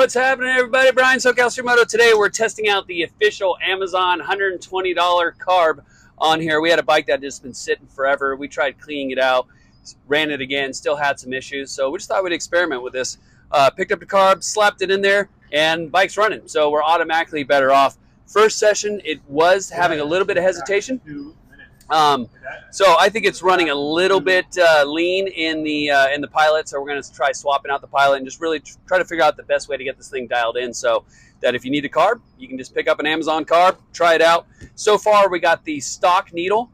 What's happening, everybody? Brian, SoCal Supermoto. Today we're testing out the official Amazon $120 carb on here. We had a bike that had just been sitting forever. We tried cleaning it out, ran it again, still had some issues. So we just thought we'd experiment with this. Picked up the carb, slapped it in there, and bike's running. So we're automatically better off. First session, it was having a little bit of hesitation. So I think it's running a little bit lean in the pilot. So we're going to try swapping out the pilot and just really try to figure out the best way to get this thing dialed in, so that if you need a carb, you can just pick up an Amazon carb, try it out. So far, we got the stock needle.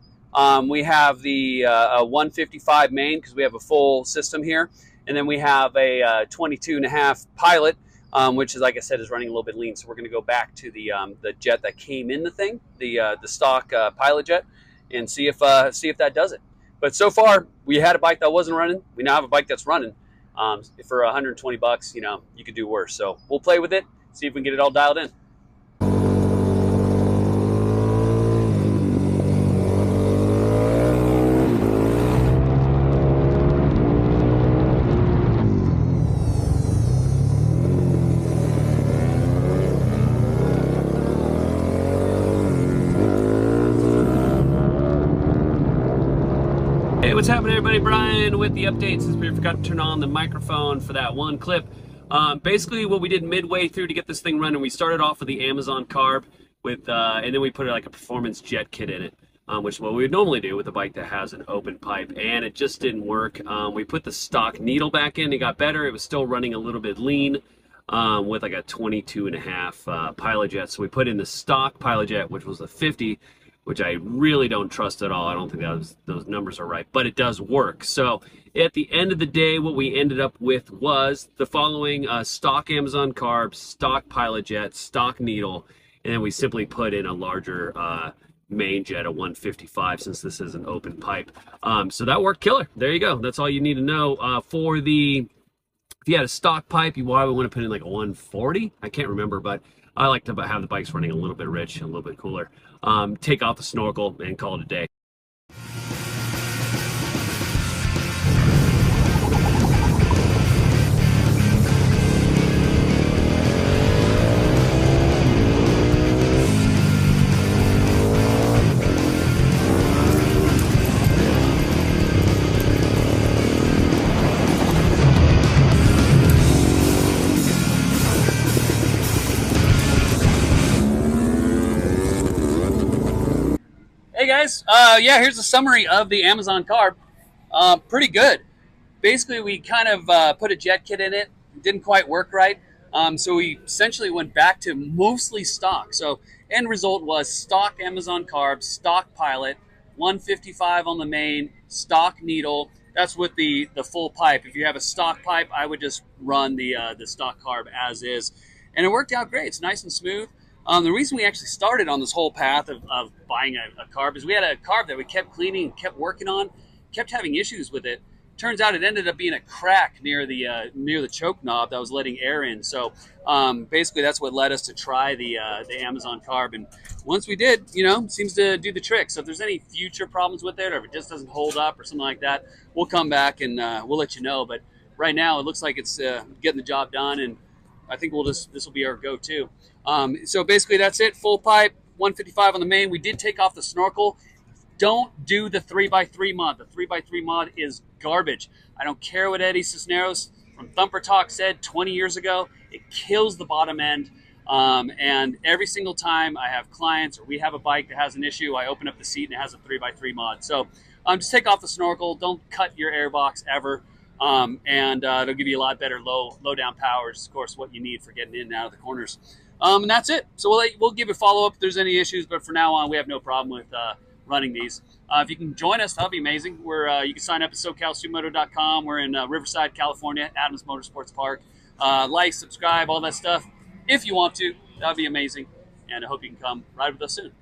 We have the 155 main because we have a full system here, and then we have a 22.5 pilot, which is, like I said, is running a little bit lean. So we're going to go back to the jet that came in the thing, the stock pilot jet, and see if that does it. But so far, we had a bike that wasn't running. We now have a bike that's running. For 120 bucks, you know, you could do worse. So we'll play with it, see if we can get it all dialed in. Hey, what's happening, everybody? Brian with the updates. Since we forgot to turn on the microphone for that one clip. Basically, what we did midway through to get this thing running, we started off with the Amazon carb with, and then we put like a performance jet kit in it, which is what we would normally do with a bike that has an open pipe, and it just didn't work. We put the stock needle back in. It got better. It was still running a little bit lean with like a 22.5 pilot jet. So we put in the stock pilot jet, which was the 50. Which I really don't trust at all. I don't think those numbers are right, but it does work. So at the end of the day, what we ended up with was the following: stock Amazon carb, stock pilot jet, stock needle, and then we simply put in a larger main jet, a 155, since this is an open pipe. So that worked killer. There you go. That's all you need to know. If you had a stock pipe, you probably want to put in like a 140. I can't remember, but I like to have the bikes running a little bit rich, a little bit cooler. Take off the snorkel and call it a day. Hey guys, yeah, here's a summary of the Amazon carb. Pretty good. Basically, we kind of put a jet kit in it. It didn't quite work right. So we essentially went back to mostly stock. So end result was stock Amazon carb, stock pilot, 155 on the main, stock needle. That's with the full pipe. If you have a stock pipe, I would just run the stock carb as is. And it worked out great. It's nice and smooth. The reason we actually started on this whole path of buying a carb is we had a carb that we kept cleaning and kept working on, kept having issues with it. Turns out it ended up being a crack near the choke knob that was letting air in. So basically that's what led us to try the Amazon carb. And once we did, you know, it seems to do the trick. So if there's any future problems with it, or if it just doesn't hold up or something like that, we'll come back and we'll let you know. But right now it looks like it's getting the job done, and I think this will be our go-to. So basically that's it. Full pipe, 155 on the main. We did take off the snorkel. Don't do the 3x3 mod. The 3x3 mod is garbage. I don't care what Eddie Cisneros from Thumper Talk said 20 years ago. It kills the bottom end. And every single time I have clients or we have a bike that has an issue, I open up the seat and it has a 3x3 mod. So just take off the snorkel. Don't cut your air box ever. And it'll give you a lot better low down power, which is of course what you need for getting in and out of the corners. And that's it. So we'll give a follow-up if there's any issues, but for now on, we have no problem with running these. If you can join us, that'll be amazing. You can sign up at SoCalSupermoto.com. We're in Riverside, California, Adams Motorsports Park. Like, subscribe, all that stuff. If you want to, that'd be amazing. And I hope you can come ride with us soon.